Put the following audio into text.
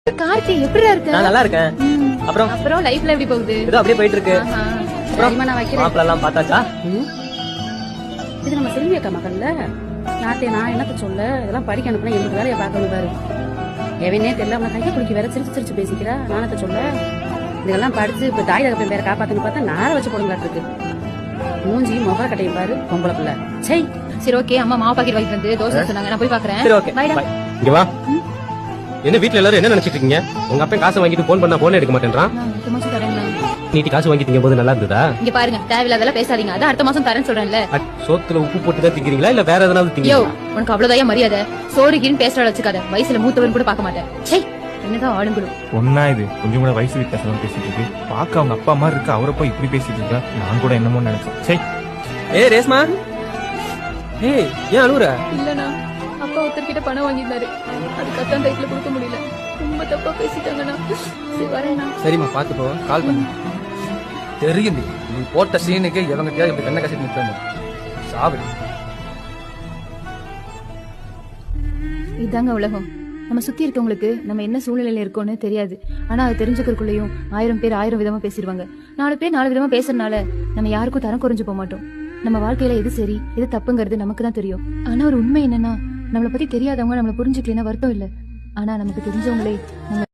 கார்த்தி எப்படிடா இருக்க? நான் நல்லா இருக்கேன். அப்புறம் அப்புறம் லைஃப்ல எப்படி போகுது? ஏதோ அப்படியே போயிட்டு இருக்கு. அப்புறம் நான் வைக்கிறேன். மாப்பிள்ள எல்லாம் பார்த்தாச்சா? இது நம்ம செல்வி அக்கா மகள்ல நான் என்னத்த சொல்ல, இதெல்லாம் படிக்க அனுப்புனா எங்களுக்கு வேலையை பார்க்கணும் பாரு. எவனே தெரியல, அவனை கையை குடிக்க வேற சிரிச்சு சிரிச்சு பேசிக்கிறா. நானத்த சொல்ல, இதெல்லாம் படிச்சு இப்ப தாய் தகப்பன் பேரை காப்பாத்துன்னு பார்த்தா நார வச்சு போடுங்களாட்டு இருக்கு. மூஞ்சி முக கட்டையும் பாரு, பொம்பளை பிள்ளை. சை. சரி ஓகே, அம்மா மாவு பாக்கெட் வாங்கிட்டு வந்து தோசை சொன்னாங்க, நான் போய் பாக்குறேன். சரி ஓகே. பைடா. பை. இங்க வா. என்ன வீட்ல எல்லாரும் என்ன நினைச்சிட்டு இருக்கீங்க? உங்க அப்பா காசு வாங்கிட்டு போன் பண்ணா போன் எடுக்க மாட்டேன்றான். நான் அடுத்த மாசம் தரேன். நீட்டி காசு வாங்கி திங்கும் போது நல்லா இருந்ததா? இங்க பாருங்க, தேவையில்லாதெல்லாம் பேசாதீங்க. அதான் அடுத்த மாசம் தரேன்னு சொல்றேன்ல. சோத்துல உப்பு போட்டு தான் திங்கிறீங்களா இல்ல வேற எதனாவது யோ, திங்கிறீங்களா? உனக்கு அவ்வளவுதான் மரியாதை. சோறு கீழ் பேசுற வச்சுக்காத. வயசுல மூத்தவன் கூட பார்க்க மாட்டேன். சை, என்னதான் ஆளுங்களும். ஒன்னா இது கொஞ்சம் கூட வயசு வித்தியாசம் பேசிட்டு இருக்கு. பாக்க அவங்க அப்பா மாதிரி இருக்கு, அவரை போய் இப்படி பேசிட்டு இருக்கா. நான் கூட என்னமோ நினைச்சேன். சரி. ஏய் ரேஸ்மா. ஏய் ஏன் அழுவுற? இல்லனா அப்பா ஒருத்தர்கிட்ட பணம் வாங்கிட்டாரு. அதுக்கத்தான் டைட்ல கொடுக்க முடியல. ரொம்ப தப்பா பேசிட்டாங்கண்ணா. சரி வரேண்ணா. சரிம்மா பாத்து போ, கால் பண்ணு. தெரியும் நீ போட்ட சீனுக்கு எவங்கிட்டயா இப்படி கண்ணை கசிட்டு நிற்பாங்க. சாப்பிடு. இதாங்க உலகம். நம்ம சுத்தி இருக்கவங்களுக்கு நம்ம என்ன சூழ்நிலையில இருக்கோம்னு தெரியாது. ஆனா அது தெரிஞ்சுக்கிறதுக்குள்ளயும் 1000 பேர் 1000 விதமா பேசிடுவாங்க. 4 பேர் 4 விதமா பேசுறதுனால நம்ம யாருக்கும் தரம் குறைஞ்சு போக மாட்டோம். நம்ம வாழ்க்கையில எது சரி எது தப்புங்கிறது நமக்கு தான் தெரியும். ஆனா ஒரு உண்மை என்னன்னா, நம்மளை பத்தி தெரியாதவங்க நம்மளை புரிஞ்சுக்கலன்னா வருத்தம் இல்ல. ஆனா நமக்கு தெரிஞ்சவங்களே நம்ம